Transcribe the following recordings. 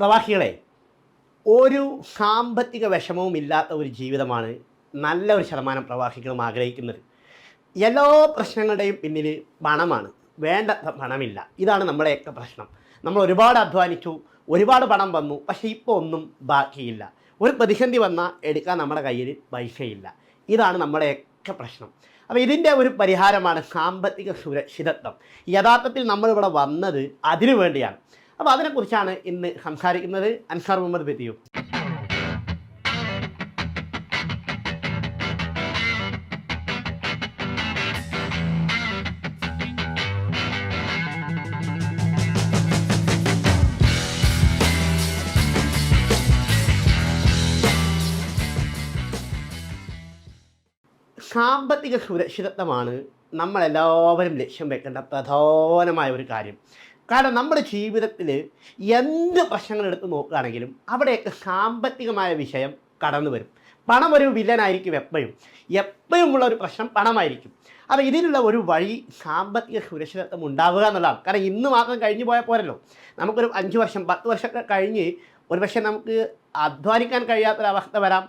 പ്രവാസികളെ, ഒരു സാമ്പത്തിക വിഷമവും ഇല്ലാത്ത ഒരു ജീവിതമാണ് നല്ല ഒരു ശതമാനം പ്രവാസികളും ആഗ്രഹിക്കുന്നത്. എല്ലാ പ്രശ്നങ്ങളുടെയും പിന്നിൽ പണമാണ്. വേണ്ടത്ര പണമില്ല. ഇതാണ് നമ്മുടെയൊക്കെ പ്രശ്നം. നമ്മൾ ഒരുപാട് അധ്വാനിച്ചു, ഒരുപാട് പണം വന്നു, പക്ഷേ ഇപ്പോൾ ഒന്നും ബാക്കിയില്ല. ഒരു പ്രതിസന്ധി വന്നാൽ എടുക്കാൻ നമ്മുടെ കയ്യിൽ പൈസയില്ല. ഇതാണ് നമ്മുടെയൊക്കെ പ്രശ്നം. അപ്പോൾ ഇതിൻ്റെ ഒരു പരിഹാരമാണ് സാമ്പത്തിക സുരക്ഷിതത്വം. യഥാർത്ഥത്തിൽ നമ്മളിവിടെ വന്നത് അതിനു വേണ്ടിയാണ്. അപ്പോൾ അതിനെക്കുറിച്ചാണ് ഇന്ന് സംസാരിക്കുന്നത്. അൻസാർ മുഹമ്മദ് ബദിയു. സാമ്പത്തിക സുരക്ഷിതത്വമാണ് നമ്മളെല്ലാവരും ലക്ഷ്യം വെക്കേണ്ട പ്രധാനമായ ഒരു കാര്യം. കാരണം നമ്മുടെ ജീവിതത്തിൽ എന്ത് പ്രശ്നങ്ങൾ എടുത്ത് നോക്കുകയാണെങ്കിലും അവിടെയൊക്കെ സാമ്പത്തികമായ വിഷയം കടന്നു വരും. പണം ഒരു വില്ലനായിരിക്കും. എപ്പോഴും ഉള്ള ഒരു പ്രശ്നം പണമായിരിക്കും. അപ്പോൾ ഇതിനുള്ള ഒരു വഴി സാമ്പത്തിക സുരക്ഷിതത്വം ഉണ്ടാവുക എന്നുള്ളതാണ്. കാരണം ഇന്ന് മാത്രം കഴിഞ്ഞു പോയാൽ പോരല്ലോ. നമുക്കൊരു 5 വർഷം 10 വർഷമൊക്കെ കഴിഞ്ഞ് ഒരുപക്ഷെ നമുക്ക് അധ്വാനിക്കാൻ കഴിയാത്തൊരവസ്ഥ വരാം.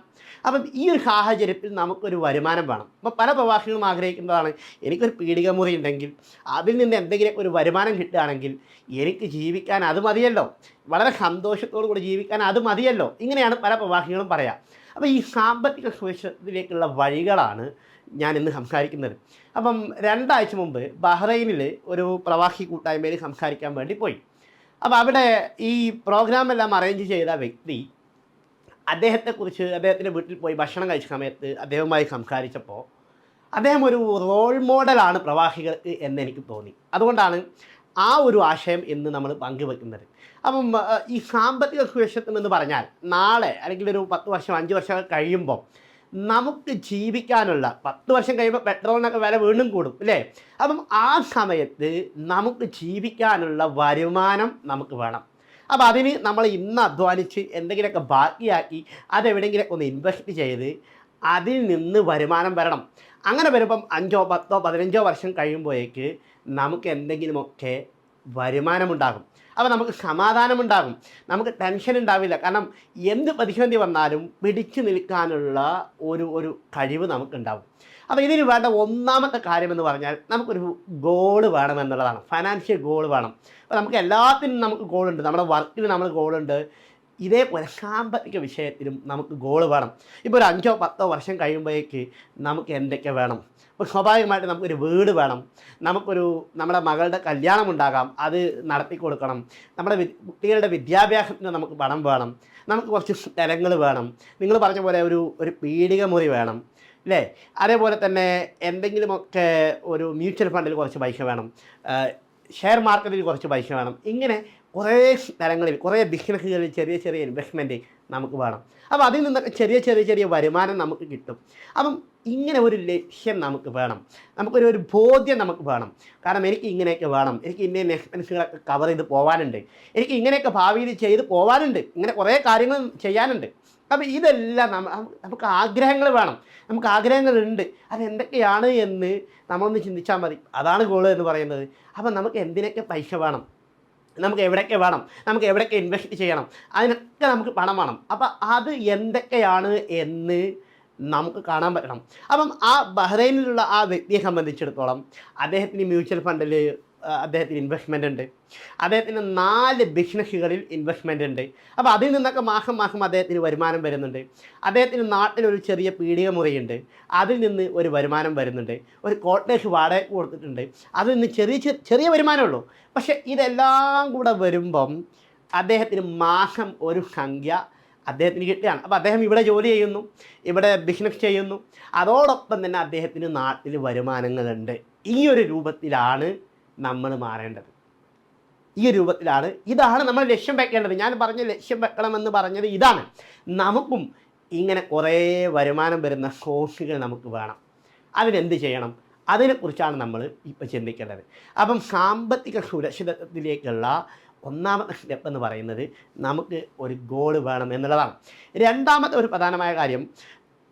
അപ്പം ഈ ഒരു സാഹചര്യത്തിൽ നമുക്കൊരു വരുമാനം വേണം. അപ്പോൾ പല പ്രവാസികളും ആഗ്രഹിക്കുന്നതാണ്, എനിക്കൊരു പീടിക മുറി ഉണ്ടെങ്കിൽ അതിൽ നിന്ന് എന്തെങ്കിലും ഒരു വരുമാനം കിട്ടുകയാണെങ്കിൽ എനിക്ക് ജീവിക്കാൻ അത് മതിയല്ലോ, വളരെ സന്തോഷത്തോടു കൂടി ജീവിക്കാൻ അത് മതിയല്ലോ. ഇങ്ങനെയാണ് പല പ്രവാസികളും പറയുക. അപ്പോൾ ഈ സാമ്പത്തിക സുരക്ഷിതത്തിലേക്കുള്ള വഴികളാണ് ഞാൻ ഇന്ന് സംസാരിക്കുന്നത്. അപ്പം 2 ആഴ്ച മുമ്പ് ബഹ്റൈനിൽ ഒരു പ്രവാസി കൂട്ടായ്മയിൽ സംസാരിക്കാൻ വേണ്ടി പോയി. അപ്പോൾ അവിടെ ഈ പ്രോഗ്രാമെല്ലാം അറേഞ്ച് ചെയ്ത വ്യക്തി അദ്ദേഹത്തെക്കുറിച്ച് അദ്ദേഹത്തിൻ്റെ വീട്ടിൽ പോയി ഭക്ഷണം കഴിച്ച സമയത്ത് അദ്ദേഹവുമായി സംസാരിച്ചപ്പോൾ അദ്ദേഹം ഒരു റോൾ മോഡലാണ് പ്രവാസികൾക്ക് എന്നെനിക്ക് തോന്നി. അതുകൊണ്ടാണ് ആ ഒരു ആശയം ഇന്ന് നമ്മൾ പങ്കുവെക്കുന്നത്. അപ്പം ഈ സാമ്പത്തിക സുരക്ഷിതത്വം എന്ന് പറഞ്ഞാൽ നാളെ അല്ലെങ്കിൽ ഒരു 10 വർഷം 5 വർഷം കഴിയുമ്പോൾ നമുക്ക് ജീവിക്കാനുള്ള 10 വർഷം കഴിയുമ്പോൾ പെട്രോളിനൊക്കെ വില വീണ്ടും കൂടും അല്ലേ? അപ്പം ആ സമയത്ത് നമുക്ക് ജീവിക്കാനുള്ള വരുമാനം നമുക്ക് വേണം. അപ്പോൾ അതിന് നമ്മൾ ഇന്ന് അധ്വാനിച്ച് എന്തെങ്കിലുമൊക്കെ ബാക്കിയാക്കി അതെവിടെയെങ്കിലുമൊക്കെ ഒന്ന് ഇൻവെസ്റ്റ് ചെയ്ത് അതിൽ നിന്ന് വരുമാനം വരണം. അങ്ങനെ വരുമ്പം 5 10 15 വർഷം കഴിയുമ്പോഴേക്ക് നമുക്ക് എന്തെങ്കിലുമൊക്കെ വരുമാനമുണ്ടാകും. അപ്പോൾ നമുക്ക് സമാധാനമുണ്ടാകും, നമുക്ക് ടെൻഷൻ ഉണ്ടാവില്ല. കാരണം എന്ത് പ്രതിസന്ധി വന്നാലും പിടിച്ചു നിൽക്കാനുള്ള ഒരു കഴിവ് നമുക്കുണ്ടാവും. അപ്പോൾ ഇതിന് വേണ്ട ഒന്നാമത്തെ കാര്യമെന്ന് പറഞ്ഞാൽ നമുക്കൊരു ഗോൾ വേണമെന്നുള്ളതാണ്. ഫൈനാൻഷ്യൽ ഗോൾ വേണം. അപ്പോൾ നമുക്ക് എല്ലാത്തിനും നമുക്ക് ഗോളുണ്ട്. നമ്മുടെ വർക്കിന് നമ്മൾ ഗോളുണ്ട്. ഇതേപോലെ സാമ്പത്തിക വിഷയത്തിലും നമുക്ക് ഗോൾ വേണം. ഇപ്പോൾ ഒരു 5 10 വർഷം കഴിയുമ്പോഴേക്ക് നമുക്ക് എന്തൊക്കെ വേണം? ഇപ്പോൾ സ്വാഭാവികമായിട്ട് നമുക്കൊരു വീട് വേണം, നമ്മുടെ മകളുടെ കല്യാണം ഉണ്ടാകാം, അത് നടത്തി കൊടുക്കണം, നമ്മുടെ കുട്ടികളുടെ വിദ്യാഭ്യാസത്തിന് നമുക്ക് പണം വേണം, നമുക്ക് കുറച്ച് സ്ഥലങ്ങൾ വേണം, നിങ്ങൾ പറഞ്ഞ പോലെ ഒരു പീടിക മുറി വേണം അല്ലേ? അതേപോലെ തന്നെ എന്തെങ്കിലുമൊക്കെ ഒരു മ്യൂച്വൽ ഫണ്ടിൽ കുറച്ച് പൈസ വേണം, ഷെയർ മാർക്കറ്റിൽ കുറച്ച് പൈസ വേണം. ഇങ്ങനെ കുറേ സ്ഥലങ്ങളിൽ കുറേ ബിസിനസ്സുകളിൽ ചെറിയ ചെറിയ ഇൻവെസ്റ്റ്മെൻറ്റ് നമുക്ക് വേണം. അപ്പോൾ അതിൽ നിന്നൊക്കെ ചെറിയ വരുമാനം നമുക്ക് കിട്ടും. അപ്പം ഇങ്ങനെ ഒരു ലക്ഷ്യം നമുക്ക് വേണം, നമുക്കൊരു ബോധ്യം നമുക്ക് വേണം. കാരണം എനിക്ക് ഇങ്ങനെയൊക്കെ വേണം, എനിക്ക് ഇന്ന എക്സ്പെൻസുകളൊക്കെ കവർ ചെയ്ത് പോകാനുണ്ട്, എനിക്ക് ഇങ്ങനെയൊക്കെ ഭാവിയിൽ ചെയ്ത് പോകാനുണ്ട്, ഇങ്ങനെ കുറേ കാര്യങ്ങൾ ചെയ്യാനുണ്ട്. അപ്പോൾ ഇതെല്ലാം നമുക്ക് ആഗ്രഹങ്ങൾ വേണം, നമുക്ക് ആഗ്രഹങ്ങളുണ്ട്. അതെന്തൊക്കെയാണ് എന്ന് നമ്മളൊന്ന് ചിന്തിച്ചാൽ മതി. അതാണ് ഗോൾ എന്ന് പറയുന്നത്. അപ്പം നമുക്ക് എന്തിനൊക്കെ പൈസ വേണം, നമുക്ക് എവിടെയൊക്കെ വേണം, നമുക്ക് എവിടെയൊക്കെ ഇൻവെസ്റ്റ് ചെയ്യണം, അതിനൊക്കെ നമുക്ക് പണം വേണം. അപ്പം അത് എന്തൊക്കെയാണ് എന്ന് നമുക്ക് കാണാൻ പറ്റണം. അപ്പം ആ ബഹ്റൈനിലുള്ള ആ വ്യക്തിയെ സംബന്ധിച്ചിടത്തോളം അദ്ദേഹത്തിന് മ്യൂച്വൽ ഫണ്ടിൽ അദ്ദേഹത്തിന് ഇൻവെസ്റ്റ്മെൻ്റ് ഉണ്ട്, അദ്ദേഹത്തിന് 4 ബിസിനസ്സുകളിൽ ഇൻവെസ്റ്റ്മെൻ്റ് ഉണ്ട്. അപ്പോൾ അതിൽ നിന്നൊക്കെ മാസം അദ്ദേഹത്തിന് വരുമാനം വരുന്നുണ്ട്. അദ്ദേഹത്തിന് നാട്ടിലൊരു ചെറിയ പീടിക മുറിയുണ്ട്, അതിൽ നിന്ന് ഒരു വരുമാനം വരുന്നുണ്ട്. ഒരു കോട്ടേജ് വാടകയ്ക്ക് കൊടുത്തിട്ടുണ്ട്, അതിൽ നിന്ന് ചെറിയ വരുമാനമുള്ളൂ. പക്ഷേ ഇതെല്ലാം കൂടെ വരുമ്പം അദ്ദേഹത്തിന് മാസം ഒരു സംഖ്യ അദ്ദേഹത്തിന് കിട്ടുകയാണ്. അപ്പോൾ അദ്ദേഹം ഇവിടെ ജോലി ചെയ്യുന്നു, ഇവിടെ ബിസിനസ് ചെയ്യുന്നു, അതോടൊപ്പം തന്നെ അദ്ദേഹത്തിന് നാട്ടിൽ വരുമാനങ്ങളുണ്ട്. ഈ ഒരു രൂപത്തിലാണ് നമ്മൾ മാറേണ്ടത്. ഈ രൂപത്തിലാണ്, ഇതാണ് നമ്മൾ ലക്ഷ്യം വെക്കേണ്ടത്. ഞാൻ പറഞ്ഞ ലക്ഷ്യം വെക്കണമെന്ന് പറഞ്ഞത് ഇതാണ്. നമുക്കും ഇങ്ങനെ കുറേ വരുമാനം വരുന്ന സോഴ്സുകൾ നമുക്ക് വേണം. അതിനെന്ത് ചെയ്യണം? അതിനെക്കുറിച്ചാണ് നമ്മൾ ഇപ്പോൾ ചിന്തിക്കേണ്ടത്. അപ്പം സാമ്പത്തിക സുരക്ഷിതത്വത്തിലേക്കുള്ള ഒന്നാമത്തെ സ്റ്റെപ്പ് എന്ന് പറയുന്നത് നമുക്ക് ഒരു ഗോൾ വേണം എന്നുള്ളതാണ്. രണ്ടാമത്തെ ഒരു പ്രധാനമായ കാര്യം,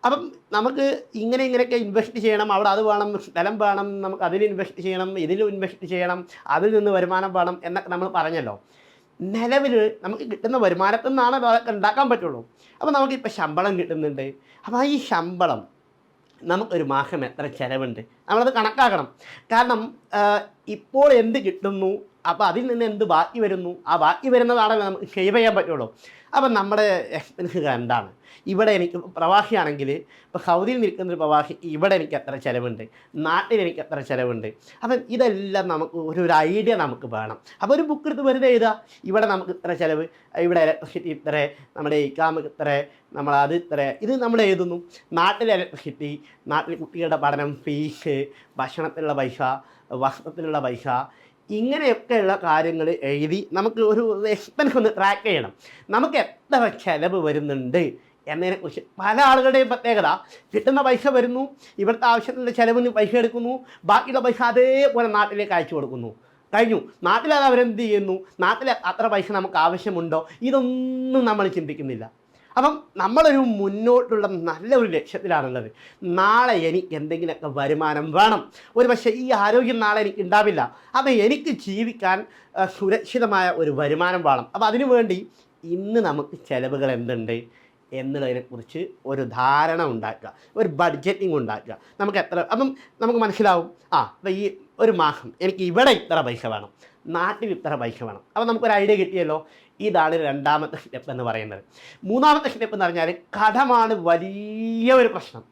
അപ്പം നമുക്ക് ഇങ്ങനെയൊക്കെ ഇൻവെസ്റ്റ് ചെയ്യണം, അവിടെ അത് വേണം, സ്ഥലം വേണം, നമുക്ക് അതിൽ ഇൻവെസ്റ്റ് ചെയ്യണം, ഇതിലും ഇൻവെസ്റ്റ് ചെയ്യണം, അതിൽ നിന്ന് വരുമാനം വേണം എന്നൊക്കെ നമ്മൾ പറഞ്ഞല്ലോ. നിലവിൽ നമുക്ക് കിട്ടുന്ന വരുമാനത്തിൽ നിന്നാണ് അതൊക്കെ ഉണ്ടാക്കാൻ പറ്റുള്ളൂ. അപ്പോൾ നമുക്കിപ്പോൾ ശമ്പളം കിട്ടുന്നുണ്ട്. അപ്പോൾ ഈ ശമ്പളം നമുക്കൊരു മാസം എത്ര ചിലവുണ്ട് നമ്മളത് കണക്കാക്കണം. കാരണം ഇപ്പോൾ എന്ത് കിട്ടുന്നു, അപ്പോൾ അതിൽ നിന്ന് എന്ത് ബാക്കി വരുന്നു, ആ ബാക്കി വരുന്നതാണല്ലോ നമുക്ക് സേവ് ചെയ്യാൻ പറ്റുള്ളൂ. അപ്പം നമ്മുടെ എക്സ്പെൻസ് എന്താണ്? ഇവിടെ എനിക്ക് പ്രവാസിയാണെങ്കിൽ ഇപ്പോൾ സൗദിയിൽ നിൽക്കുന്നൊരു പ്രവാസി ഇവിടെ എനിക്ക് എത്ര ചിലവുണ്ട്, നാട്ടിൽ എനിക്ക് എത്ര ചിലവുണ്ട്. അപ്പം ഇതെല്ലാം നമുക്ക് ഒരു ഐഡിയ നമുക്ക് വേണം. അപ്പോൾ ഒരു ബുക്ക് എടുത്ത് വെറുതെ എഴുതുക, ഇവിടെ നമുക്ക് ഇത്ര ചിലവ്, ഇവിടെ ഇലക്ട്രിസിറ്റി ഇത്ര, നമ്മുടെ ഇക്കാമക്ക് ഇത്ര, നമ്മളത് ഇത്ര, ഇത് നമ്മൾ എഴുതുന്നു. നാട്ടിലെ ഇലക്ട്രിസിറ്റി, നാട്ടിൽ കുട്ടികളുടെ പഠനം, ഫീസ്, ഭക്ഷണത്തിനുള്ള പൈസ, വസ്ത്രത്തിനുള്ള പൈസ, ഇങ്ങനെയൊക്കെയുള്ള കാര്യങ്ങൾ എഴുതി നമുക്ക് ഒരു എക്സ്പെൻസ് ഒന്ന് ട്രാക്ക് ചെയ്യണം. നമുക്ക് എത്ര ചിലവ് വരുന്നുണ്ട് എന്നതിനെക്കുറിച്ച് പല ആളുകളുടെയും പ്രത്യേകത, കിട്ടുന്ന പൈസ വരുന്നു, ഇവിടുത്തെ ആവശ്യത്തിൻ്റെ ചിലവിന് പൈസ എടുക്കുന്നു, ബാക്കിയുള്ള പൈസ അതേപോലെ നാട്ടിലേക്ക് അയച്ചു കൊടുക്കുന്നു, കഴിഞ്ഞു. നാട്ടിലത് അവരെന്ത് ചെയ്യുന്നു, നാട്ടിൽ അത്ര പൈസ നമുക്ക് ആവശ്യമുണ്ടോ, ഇതൊന്നും നമ്മൾ ചിന്തിക്കുന്നില്ല. അപ്പം നമ്മളൊരു മുന്നോട്ടുള്ള നല്ല ഒരു ലക്ഷ്യത്തിലാണുള്ളത്. നാളെ എനിക്ക് എന്തെങ്കിലുമൊക്കെ വരുമാനം വേണം. ഒരു പക്ഷേ ഈ ആരോഗ്യം നാളെ എനിക്ക് ഉണ്ടാവില്ല. അപ്പം എനിക്ക് ജീവിക്കാൻ സുരക്ഷിതമായ ഒരു വരുമാനം വേണം. അപ്പോൾ അതിനു വേണ്ടി ഇന്ന് നമുക്ക് ചിലവുകൾ എന്തുണ്ട് എന്നുള്ളതിനെക്കുറിച്ച് ഒരു ധാരണ ഉണ്ടാക്കുക, ഒരു ബഡ്ജറ്റിംഗ് ഉണ്ടാക്കുക. നമുക്ക് എത്ര, അപ്പം നമുക്ക് മനസ്സിലാവും, അപ്പോൾ ഈ ഒരു മാസം എനിക്ക് ഇവിടെ ഇത്ര പൈസ വേണം, നാട്ടിൽ ഇത്ര പൈസ വേണം. അപ്പോൾ നമുക്കൊരു ഐഡിയ കിട്ടിയല്ലോ. ഇതാണ് രണ്ടാമത്തെ സ്റ്റെപ്പ് എന്ന് പറയുന്നത്. മൂന്നാമത്തെ സ്റ്റെപ്പ് എന്ന് പറഞ്ഞാൽ കടമാണ് വലിയൊരു പ്രശ്നം.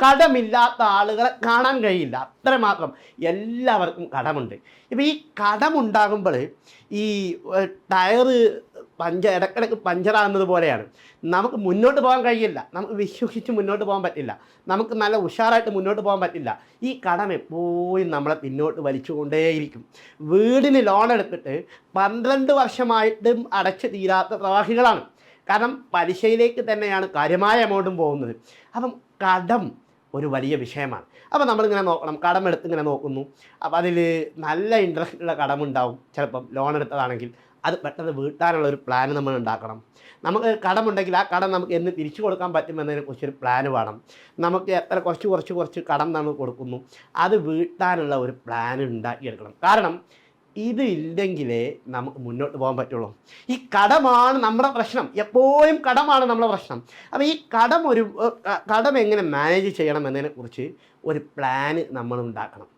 കടമില്ലാത്ത ആളുകളെ കാണാൻ കഴിയില്ല, അത്രമാത്രം. എല്ലാവർക്കും കടമുണ്ട്. ഇപ്പോൾ ഈ കടമുണ്ടാകുമ്പോൾ ഈ ടയറ് ഇടയ്ക്കിടയ്ക്ക് പഞ്ചറാകുന്നത് പോലെയാണ്. നമുക്ക് മുന്നോട്ട് പോകാൻ കഴിയില്ല, നമുക്ക് വിശ്വസിച്ച് മുന്നോട്ട് പോകാൻ പറ്റില്ല, നമുക്ക് നല്ല ഉഷാറായിട്ട് മുന്നോട്ട് പോകാൻ പറ്റില്ല. ഈ കടം എപ്പോഴും നമ്മളെ പിന്നോട്ട് വലിച്ചുകൊണ്ടേയിരിക്കും. വീടിന് ലോൺ എടുത്തിട്ട് 12 വർഷമായിട്ടും അടച്ചു തീരാത്ത പ്രവാസികളാണ്. കാരണം പലിശയിലേക്ക് തന്നെയാണ് കാര്യമായ എമൗണ്ടും പോകുന്നത്. അപ്പം കടം ഒരു വലിയ വിഷയമാണ്. അപ്പോൾ നമ്മളിങ്ങനെ നോക്കണം, കടം എടുത്ത് ഇങ്ങനെ നോക്കുന്നു. അപ്പോൾ അതിൽ നല്ല ഇൻട്രസ്റ്റുള്ള കടമുണ്ടാവും. ചിലപ്പം ലോൺ എടുത്തതാണെങ്കിൽ അത് പെട്ടെന്ന് വീട്ടാനുള്ള ഒരു പ്ലാൻ നമ്മൾ ഉണ്ടാക്കണം. നമുക്ക് കടമുണ്ടെങ്കിൽ ആ കടം നമുക്ക് എന്ന് തിരിച്ചു കൊടുക്കാൻ പറ്റുമെന്നതിനെക്കുറിച്ചൊരു പ്ലാൻ വേണം. നമുക്ക് എത്ര കുറച്ച് കടം നമ്മൾ കൊടുക്കുന്നു, അത് വീട്ടാനുള്ള ഒരു പ്ലാൻ ഉണ്ടാക്കിയെടുക്കണം. കാരണം ഇത് ഇല്ലെങ്കിലേ നമുക്ക് മുന്നോട്ട് പോകാൻ പറ്റുള്ളൂ. ഈ കടമാണ് നമ്മുടെ പ്രശ്നം, എപ്പോഴും കടമാണ് നമ്മുടെ പ്രശ്നം. അപ്പോൾ ഈ കടം എങ്ങനെ മാനേജ് ചെയ്യണം എന്നതിനെക്കുറിച്ച് ഒരു പ്ലാന് നമ്മൾ ഉണ്ടാക്കണം.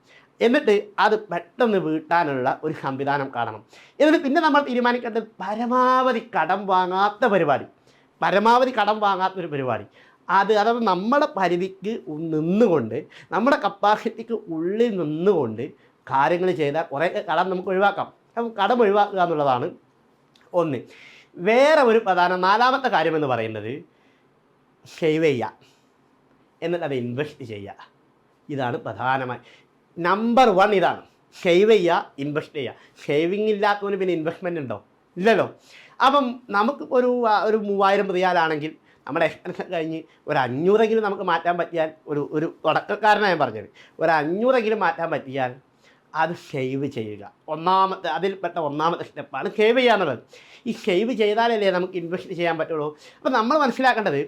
എന്നിട്ട് അത് പെട്ടെന്ന് വീട്ടാനുള്ള ഒരു സംവിധാനം കാണണം. എന്നിട്ട് പിന്നെ നമ്മൾ തീരുമാനിക്കേണ്ടത് പരമാവധി കടം വാങ്ങാത്തൊരു പരിപാടി. അഥവാ നമ്മുടെ പരിധിക്ക് നിന്നുകൊണ്ട്, നമ്മുടെ കപ്പാസിറ്റിക്ക് ഉള്ളിൽ നിന്നുകൊണ്ട് കാര്യങ്ങൾ ചെയ്താൽ കുറേ കടം നമുക്ക് ഒഴിവാക്കാം. അപ്പം കടം ഒഴിവാക്കുക എന്നുള്ളതാണ് ഒന്ന്. വേറെ ഒരു നാലാമത്തെ കാര്യമെന്ന് പറയുന്നത് സേവ് ചെയ്യുക, എന്നിട്ട് അത് ഇൻവെസ്റ്റ് ചെയ്യുക. ഇതാണ് പ്രധാനമായി നമ്പർ 1. ഇതാണ് സേവ് ചെയ്യുക, ഇൻവെസ്റ്റ് ചെയ്യുക. സേവിങ് ഇല്ലാത്തവന് പിന്നെ ഇൻവെസ്റ്റ്മെൻറ്റ് ഉണ്ടോ? ഇല്ലല്ലോ. അപ്പം നമുക്ക് ഒരു 3000 റിയാലാണെങ്കിൽ നമ്മുടെ എക്സ്പെൻസ് കഴിഞ്ഞ് ഒരു 500എങ്കിലും നമുക്ക് മാറ്റാൻ പറ്റിയാൽ, ഒരു തുടക്കക്കാരനാണ് ഞാൻ പറഞ്ഞത്, ഒരു 500എങ്കിലും മാറ്റാൻ പറ്റിയാൽ അത് സേവ് ചെയ്യുക. അതിൽപ്പെട്ട ഒന്നാമത്തെ സ്റ്റെപ്പാണ് സേവ് ചെയ്യുക എന്നുള്ളത്. ഈ സേവ് ചെയ്താലല്ലേ നമുക്ക് ഇൻവെസ്റ്റ് ചെയ്യാൻ പറ്റുള്ളൂ. അപ്പോൾ നമ്മൾ മനസ്സിലാക്കേണ്ടത്,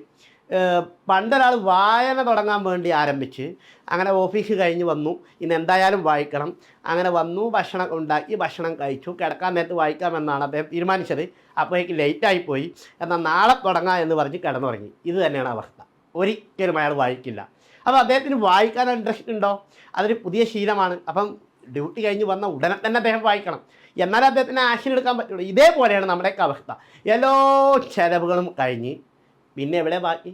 പണ്ടൊരാൾ വായന തുടങ്ങാൻ വേണ്ടി ആരംഭിച്ച് അങ്ങനെ ഓഫീസ് കഴിഞ്ഞ് വന്നു, ഇന്ന് എന്തായാലും വായിക്കണം, അങ്ങനെ വന്നു, ഭക്ഷണം ഉണ്ടാക്കി, ഭക്ഷണം കഴിച്ചു, കിടക്കാൻ നേരത്ത് വായിക്കാമെന്നാണ് അദ്ദേഹം തീരുമാനിച്ചത്. അപ്പോഴേക്ക് ലേറ്റായിപ്പോയി, എന്നാൽ നാളെ തുടങ്ങാം എന്ന് പറഞ്ഞ് കിടന്നുറങ്ങി. ഇത് തന്നെയാണ് അവസ്ഥ. ഒരിക്കലും അയാൾ വായിക്കില്ല. അപ്പോൾ അദ്ദേഹത്തിന് വായിക്കാൻ ഇൻട്രസ്റ്റ് ഉണ്ടോ? അതൊരു പുതിയ ശീലമാണ്. അപ്പം ഡ്യൂട്ടി കഴിഞ്ഞ് വന്ന ഉടനെ തന്നെ അദ്ദേഹം വായിക്കണം, എന്നാലും അദ്ദേഹത്തിന് ആക്ഷൻ എടുക്കാൻ പറ്റുള്ളൂ. ഇതേപോലെയാണ് നമ്മുടെയൊക്കെ അവസ്ഥ. എല്ലാ ചിലവുകളും കഴിഞ്ഞ് പിന്നെ എവിടെ ബാക്കി?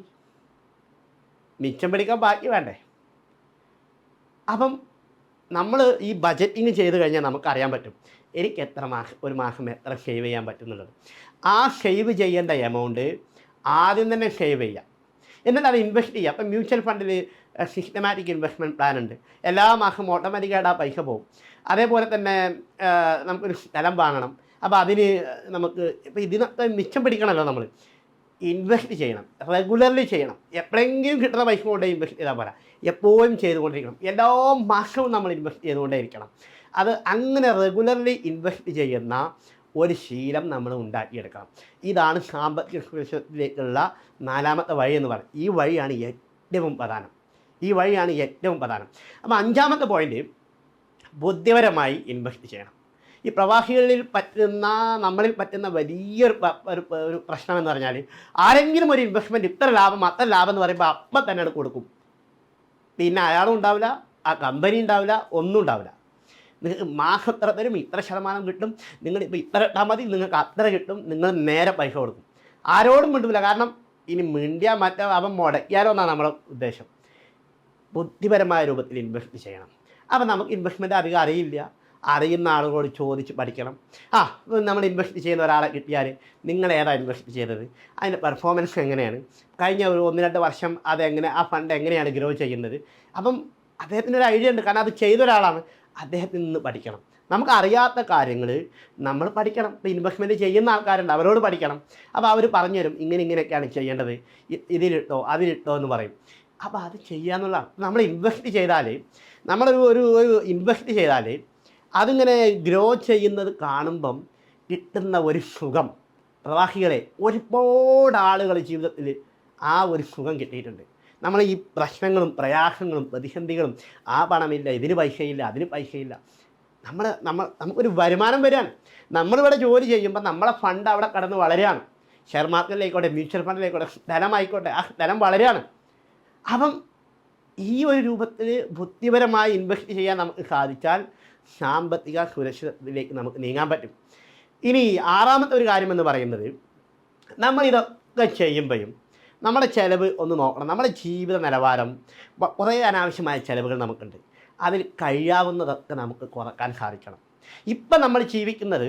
മിച്ചം പിടിക്കാൻ ബാക്കി വേണ്ടേ? അപ്പം നമ്മൾ ഈ ബജറ്റിങ് ചെയ്ത് കഴിഞ്ഞാൽ നമുക്കറിയാൻ പറ്റും എനിക്ക് ഒരു മാസം എത്ര സേവ് ചെയ്യാൻ പറ്റുന്നുള്ളത്. ആ സേവ് ചെയ്യേണ്ട എമൗണ്ട് ആദ്യം തന്നെ സേവ് ചെയ്യുക, എന്നിട്ട് അത് ഇൻവെസ്റ്റ് ചെയ്യുക. അപ്പം മ്യൂച്വൽ ഫണ്ടിൽ സിസ്റ്റമാറ്റിക് ഇൻവെസ്റ്റ്മെൻറ്റ് പ്ലാൻ ഉണ്ട്. എല്ലാ മാസവും ഓട്ടോമാറ്റിക്കായിട്ട് ആ പൈസ പോകും. അതേപോലെ തന്നെ നമുക്കൊരു സ്ഥലം വാങ്ങണം. അപ്പോൾ അതിന് നമുക്ക് ഇപ്പോൾ ഇതിനൊക്കെ മിച്ചം പിടിക്കണമല്ലോ, നമ്മൾ ഇൻവെസ്റ്റ് ചെയ്യണം, റെഗുലർലി ചെയ്യണം. എപ്പോഴെങ്കിലും കിട്ടുന്ന പൈസ കൊണ്ട് ഇൻവെസ്റ്റ് ചെയ്താൽ പോരാ, എപ്പോഴും ചെയ്തുകൊണ്ടിരിക്കണം. എല്ലാ മാസവും നമ്മൾ ഇൻവെസ്റ്റ് ചെയ്തുകൊണ്ടേ ഇരിക്കണം. അത് അങ്ങനെ റെഗുലർലി ഇൻവെസ്റ്റ് ചെയ്യുന്ന ഒരു ശീലം നമ്മൾ ഉണ്ടാക്കിയെടുക്കണം. ഇതാണ് സാമ്പത്തിക സുരക്ഷയിലേക്കുള്ള 4ാമത്തെ വഴി എന്ന് പറയുന്നത്. ഈ വഴിയാണ് ഏറ്റവും പ്രധാനം. അപ്പോൾ 5ാമത്തെ പോയിൻ്റ്, ബുദ്ധിപരമായി ഇൻവെസ്റ്റ് ചെയ്യണം. ഈ പ്രവാസികളിൽ പറ്റുന്ന നമ്മളിൽ പറ്റുന്ന വലിയൊരു ഒരു പ്രശ്നം എന്ന് പറഞ്ഞാൽ ആരെങ്കിലും ഒരു ഇൻവെസ്റ്റ്മെൻറ്റ് ഇത്ര ലാഭം അത്ര ലാഭം എന്ന് പറയുമ്പോൾ അപ്പം തന്നെ അത് കൊടുക്കും. പിന്നെ അയാളും ഉണ്ടാവില്ല, ആ കമ്പനി ഉണ്ടാവില്ല, ഒന്നും ഉണ്ടാവില്ല. നിങ്ങൾക്ക് മാസം എത്ര തരും, ഇത്ര ശതമാനം കിട്ടും, നിങ്ങളിപ്പോൾ ഇത്ര ഇട്ടാൽ മതി, നിങ്ങൾക്ക് അത്ര കിട്ടും, നിങ്ങൾ നേരെ പൈസ കൊടുക്കും. ആരോടും മിണ്ടില്ല. കാരണം ഇനി മിണ്ടിയാൽ മറ്റേ അവൻ മുടക്കിയാലോ എന്നാണ് നമ്മുടെ ഉദ്ദേശം. ബുദ്ധിപരമായ രൂപത്തിൽ ഇൻവെസ്റ്റ് ചെയ്യണം. അപ്പം നമുക്ക് ഇൻവെസ്റ്റ്മെൻറ്റ് അധികം അറിയില്ല, അറിയുന്ന ആളുകളോട് ചോദിച്ച് പഠിക്കണം. നമ്മൾ ഇൻവെസ്റ്റ് ചെയ്യുന്ന ഒരാളെ കിട്ടിയാൽ നിങ്ങൾ ഏതാണ് ഇൻവെസ്റ്റ് ചെയ്തത്, അതിൻ്റെ പെർഫോമൻസ് എങ്ങനെയാണ്, കഴിഞ്ഞ ഒരു 1-2 വർഷം അതെങ്ങനെ, ആ ഫണ്ട് എങ്ങനെയാണ് ഗ്രോ ചെയ്യുന്നത്. അപ്പം അദ്ദേഹത്തിനൊരു ഐഡിയ ഉണ്ട്, കാരണം അത് ചെയ്ത ഒരാളാണ്. അദ്ദേഹത്തിൽ നിന്ന് പഠിക്കണം. നമുക്ക് അറിയാത്ത കാര്യങ്ങൾ നമ്മൾ പഠിക്കണം. ഇപ്പോൾ ഇൻവെസ്റ്റ്മെൻറ്റ് ചെയ്യുന്ന ആൾക്കാരുണ്ട്, അവരോട് പഠിക്കണം. അപ്പോൾ അവർ പറഞ്ഞു തരും, ഇങ്ങനെയൊക്കെയാണ് ചെയ്യേണ്ടത്, ഇതിലിട്ടോ അതിലിട്ടോ എന്ന് പറയും. അപ്പോൾ അത് ചെയ്യാന്നുള്ള നമ്മൾ ഇൻവെസ്റ്റ് ചെയ്താൽ, നമ്മളൊരു ഒരു ഇൻവെസ്റ്റ് ചെയ്താൽ അതിങ്ങനെ ഗ്രോ ചെയ്യുന്നത് കാണുമ്പം കിട്ടുന്ന ഒരു സുഖം, പ്രവാഹികളെ ഒരുപാട് ആളുകൾ ജീവിതത്തിൽ ആ ഒരു സുഖം കിട്ടിയിട്ടുണ്ട്. നമ്മൾ ഈ പ്രശ്നങ്ങളും പ്രയാസങ്ങളും പ്രതിസന്ധികളും, ആ പണമില്ല, ഇതിന് പൈസയില്ല, അതിന് പൈസയില്ല, നമുക്കൊരു വരുമാനം വരികയാണ്. നമ്മളിവിടെ ജോലി ചെയ്യുമ്പോൾ നമ്മളെ ഫണ്ട് അവിടെ കടന്ന് വളരുകയാണ്. ഷെയർ മാർക്കറ്റിലായിക്കോട്ടെ, മ്യൂച്വൽ ഫണ്ടിലായിക്കോട്ടെ, ധനമായിക്കോട്ടെ, ആ ധനം വളരുകയാണ്. അപ്പം ഈ ഒരു രൂപത്തിൽ ബുദ്ധിപരമായി ഇൻവെസ്റ്റ് ചെയ്യാൻ നമുക്ക് സാധിച്ചാൽ സാമ്പത്തിക സുരക്ഷിതത്തിലേക്ക് നമുക്ക് നീങ്ങാൻ പറ്റും. ഇനി 6ാമത്തെ ഒരു കാര്യമെന്ന് പറയുന്നത്, നമ്മളിതൊക്കെ ചെയ്യുമ്പോഴും നമ്മുടെ ചിലവ് ഒന്ന് നോക്കണം. നമ്മുടെ ജീവിത നിലവാരം, കുറേ അനാവശ്യമായ ചിലവുകൾ നമുക്കുണ്ട്. അതിൽ കഴിയാവുന്നതൊക്കെ നമുക്ക് കുറക്കാൻ സാധിക്കണം. ഇപ്പം നമ്മൾ ജീവിക്കുന്നത്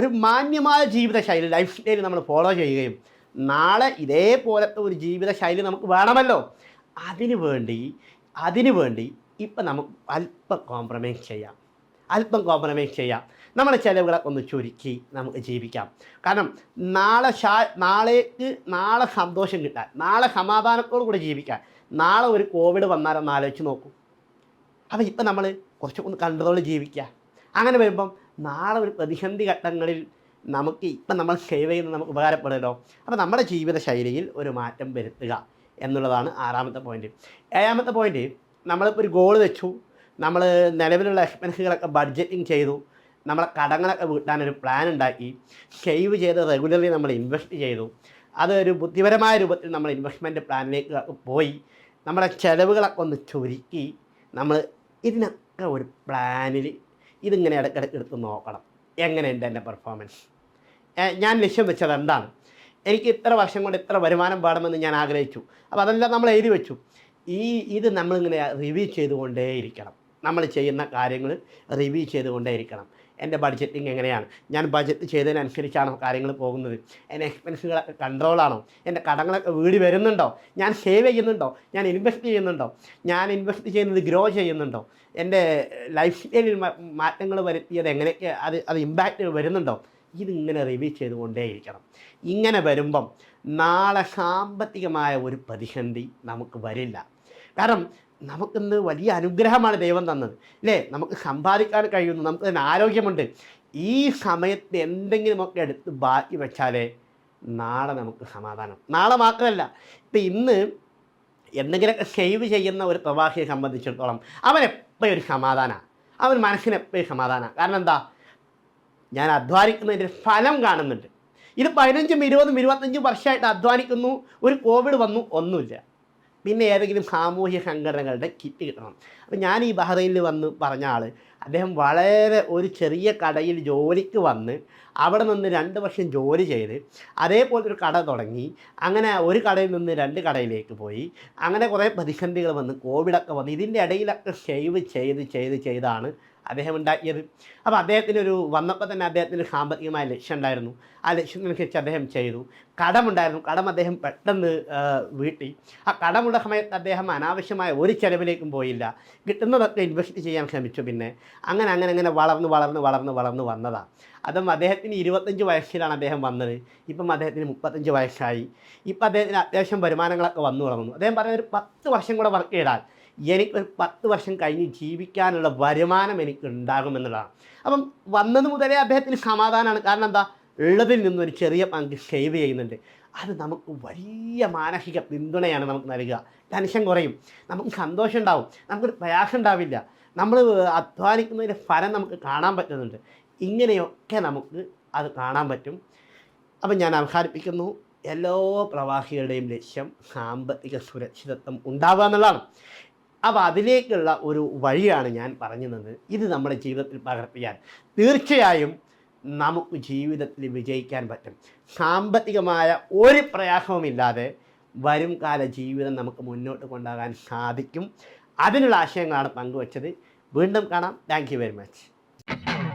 ഒരു മാന്യമായ ജീവിതശൈലി, ലൈഫ് സ്റ്റൈൽ നമ്മൾ ഫോളോ ചെയ്യുകയും നാളെ ഇതേപോലത്തെ ഒരു ജീവിതശൈലി നമുക്ക് വേണമല്ലോ. അതിനു വേണ്ടി ഇപ്പം നമുക്ക് അല്പം കോംപ്രമൈസ് ചെയ്യാം. നമ്മുടെ ചിലവുകളൊക്കെ ഒന്ന് ചുരുക്കി നമുക്ക് ജീവിക്കാം. കാരണം നാളെ സന്തോഷം കിട്ടാൻ, നാളെ സമാധാനത്തോടു കൂടി ജീവിക്കാൻ, നാളെ ഒരു കോവിഡ് വന്നാലൊന്ന് ആലോചിച്ച് നോക്കൂ. അപ്പോൾ ഇപ്പം നമ്മൾ കുറച്ചൊക്കെ ഒന്ന് കൺട്രോൾ ജീവിക്കുക. അങ്ങനെ വരുമ്പം നാളെ ഒരു പ്രതിസന്ധി ഘട്ടങ്ങളിൽ നമുക്ക് ഇപ്പം നമ്മൾ സേവ് ചെയ്യുന്നത് നമുക്ക് ഉപകാരപ്പെടുമല്ലോ. അപ്പോൾ നമ്മുടെ ജീവിതശൈലിയിൽ ഒരു മാറ്റം വരുത്തുക എന്നുള്ളതാണ് 6ാമത്തെ പോയിൻറ്റ്. 7ാമത്തെ പോയിൻറ്റ്, നമ്മളിപ്പോൾ ഒരു ഗോൾ വെച്ചു, നമ്മൾ നിലവിലുള്ള എക്സ്പെൻസുകളൊക്കെ ബഡ്ജറ്റിങ് ചെയ്തു, നമ്മളെ കടങ്ങളൊക്കെ വീട്ടാനൊരു പ്ലാൻ ഉണ്ടാക്കി, സേവ് ചെയ്ത് റെഗുലർലി നമ്മൾ ഇൻവെസ്റ്റ് ചെയ്തു. അതൊരു ബുദ്ധിപരമായ രൂപത്തിൽ നമ്മൾ ഇൻവെസ്റ്റ്മെൻറ്റ് പ്ലാനിലേക്ക് പോയി നമ്മുടെ ചിലവുകളൊക്കെ ഒന്ന് ചുരുക്കി നമ്മൾ ഇതിനൊക്കെ ഒരു പ്ലാനിൽ ഇതിങ്ങനെ ഇടയ്ക്കിടയ്ക്ക് എടുത്ത് നോക്കണം. എങ്ങനെയുണ്ട് എൻ്റെ പെർഫോമൻസ്, ഞാൻ ലക്ഷ്യം വെച്ചത് എന്താണ്, എനിക്ക് ഇത്ര വർഷം കൊണ്ട് ഇത്ര വരുമാനം വേണമെന്ന് ഞാൻ ആഗ്രഹിച്ചു. അപ്പോൾ അതെല്ലാം നമ്മൾ എഴുതി വെച്ചു. ഇത് നമ്മളിങ്ങനെ റിവ്യൂ ചെയ്തുകൊണ്ടേയിരിക്കണം. നമ്മൾ ചെയ്യുന്ന കാര്യങ്ങൾ റിവ്യൂ ചെയ്തുകൊണ്ടേയിരിക്കണം. എൻ്റെ ബഡ്ജറ്റിങ് എങ്ങനെയാണ്, ഞാൻ ബഡ്ജറ്റ് ചെയ്തതിനനുസരിച്ചാണോ കാര്യങ്ങൾ പോകുന്നത്, എൻ്റെ എക്സ്പെൻസുകളൊക്കെ കൺട്രോളാണോ, എൻ്റെ കടങ്ങളൊക്കെ വീട് വരുന്നുണ്ടോ, ഞാൻ സേവ് ചെയ്യുന്നുണ്ടോ, ഞാൻ ഇൻവെസ്റ്റ് ചെയ്യുന്നുണ്ടോ, ഞാൻ ഇൻവെസ്റ്റ് ചെയ്യുന്നത് ഗ്രോ ചെയ്യുന്നുണ്ടോ, എൻ്റെ ലൈഫ് സ്റ്റൈലിൽ മാറ്റങ്ങൾ വരുത്തിയത് എങ്ങനെയൊക്കെ അത് ഇമ്പാക്റ്റ് വരുന്നുണ്ടോ, ഇതിങ്ങനെ റിവ്യൂ ചെയ്തുകൊണ്ടേയിരിക്കണം. ഇങ്ങനെ വരുമ്പം നാളെ സാമ്പത്തികമായ ഒരു പ്രതിസന്ധി നമുക്ക് വരില്ല. കാരണം നമുക്കിന്ന് വലിയ അനുഗ്രഹമാണ് ദൈവം തന്നത്, അല്ലേ? നമുക്ക് സമ്പാദിക്കാൻ കഴിയുന്നു, നമുക്ക് തന്നെ ആരോഗ്യമുണ്ട്. ഈ സമയത്ത് എന്തെങ്കിലുമൊക്കെ എടുത്ത് ബാക്കി വെച്ചാലേ നാളെ നമുക്ക് സമാധാനം. നാളെ മാത്രമല്ല, ഇപ്പം ഇന്ന് എന്തെങ്കിലുമൊക്കെ സേവ് ചെയ്യുന്ന ഒരു പ്രവാസിയെ സംബന്ധിച്ചിടത്തോളം അവനെപ്പോഴും ഒരു സമാധാനമാണ്, അവൻ മനസ്സിന് എപ്പോഴും സമാധാനമാണ്. കാരണം എന്താ, ഞാൻ അധ്വാനിക്കുന്നതിൻ്റെ ഫലം കാണുന്നുണ്ട്. ഇത് 15, 20, 25 വർഷമായിട്ട് അധ്വാനിക്കുന്നു, ഒരു കോവിഡ് വന്നു, ഒന്നുമില്ല. പിന്നെ ഏതെങ്കിലും സാമൂഹ്യ സംഘടനകളുടെ കിറ്റ് കിട്ടണം. അപ്പോൾ ഞാൻ ഈ ബഹ്റൈനിൽ വന്ന് പറഞ്ഞ ആൾ, അദ്ദേഹം വളരെ ഒരു ചെറിയ കടയിൽ ജോലിക്ക് വന്ന് അവിടെ നിന്ന് 2 വർഷം ജോലി ചെയ്ത് അതേപോലത്തെ ഒരു കട തുടങ്ങി. അങ്ങനെ ഒരു കടയിൽ നിന്ന് 2 കടയിലേക്ക് പോയി. അങ്ങനെ കുറേ പ്രതിസന്ധികൾ വന്ന്, കോവിഡൊക്കെ വന്ന്, ഇതിൻ്റെ ഇടയിലൊക്കെ സേവ് ചെയ്താണ് അദ്ദേഹം ഉണ്ടാക്കിയത്. അപ്പോൾ അദ്ദേഹത്തിനൊരു വന്നപ്പോൾ തന്നെ അദ്ദേഹത്തിന് സാമ്പത്തികമായ ലക്ഷ്യം ഉണ്ടായിരുന്നു. ആ ലക്ഷ്യത്തിനനുസരിച്ച് അദ്ദേഹം ചെയ്തു. കടമുണ്ടായിരുന്നു, കടം അദ്ദേഹം പെട്ടെന്ന് വീട്ടി. ആ കടമുള്ള സമയത്ത് അദ്ദേഹം അനാവശ്യമായ ഒരു ചിലവിലേക്കും പോയില്ല, കിട്ടുന്നതൊക്കെ ഇൻവെസ്റ്റ് ചെയ്യാൻ ശ്രമിച്ചു. പിന്നെ അങ്ങനെ വളർന്ന് വന്നതാണ്. അതും അദ്ദേഹത്തിന് 25 വയസ്സിലാണ് അദ്ദേഹം വന്നത്. ഇപ്പം അദ്ദേഹത്തിന് 35 വയസ്സായി. ഇപ്പം അദ്ദേഹത്തിന് അത്യാവശ്യം വരുമാനങ്ങളൊക്കെ വന്നു തുടങ്ങുന്നു. അദ്ദേഹം പറയുന്നത് ഒരു 10 വർഷം കൂടെ വർക്ക് ചെയ്താൽ എനിക്കൊരു 10 വർഷം കഴിഞ്ഞ് ജീവിക്കാനുള്ള വരുമാനം എനിക്ക് ഉണ്ടാകുമെന്നുള്ളതാണ്. അപ്പം വന്നത് മുതലേ അദ്ദേഹത്തിന് സമാധാനമാണ്. കാരണം എന്താ, ഉള്ളതിൽ നിന്നൊരു ചെറിയ പങ്ക് സേവ് ചെയ്യുന്നുണ്ട്. അത് നമുക്ക് വലിയ മാനസിക പിന്തുണയാണ് നമുക്ക് നൽകുക. ടെൻഷൻ കുറയും, നമുക്ക് സന്തോഷം ഉണ്ടാവും, നമുക്കൊരു പ്രയാസം ഉണ്ടാവില്ല. നമ്മൾ അധ്വാനിക്കുന്നതിൻ്റെ ഫലം നമുക്ക് കാണാൻ പറ്റുന്നുണ്ട്. ഇങ്ങനെയൊക്കെ നമുക്ക് അത് കാണാൻ പറ്റും. അപ്പം ഞാൻ അവസാനിപ്പിക്കുന്നു. എല്ലാ പ്രവാസികളുടെയും ലക്ഷ്യം സാമ്പത്തിക സുരക്ഷിതത്വം ഉണ്ടാവുക എന്നുള്ളതാണ്. അപ്പോൾ അതിലേക്കുള്ള ഒരു വഴിയാണ് ഞാൻ പറഞ്ഞത്. ഇത് നമ്മുടെ ജീവിതത്തിൽ പകർത്തിയാൽ തീർച്ചയായും നമുക്ക് ജീവിതത്തിൽ വിജയിക്കാൻ പറ്റും. സാമ്പത്തികമായ ഒരു പ്രയാസവുമില്ലാതെ വരും കാല ജീവിതം നമുക്ക് മുന്നോട്ട് കൊണ്ടുപോകാൻ സാധിക്കും. അതിനുള്ള ആശയങ്ങളാണ് പങ്കുവച്ചത്. വീണ്ടും കാണാം. Thank you very much.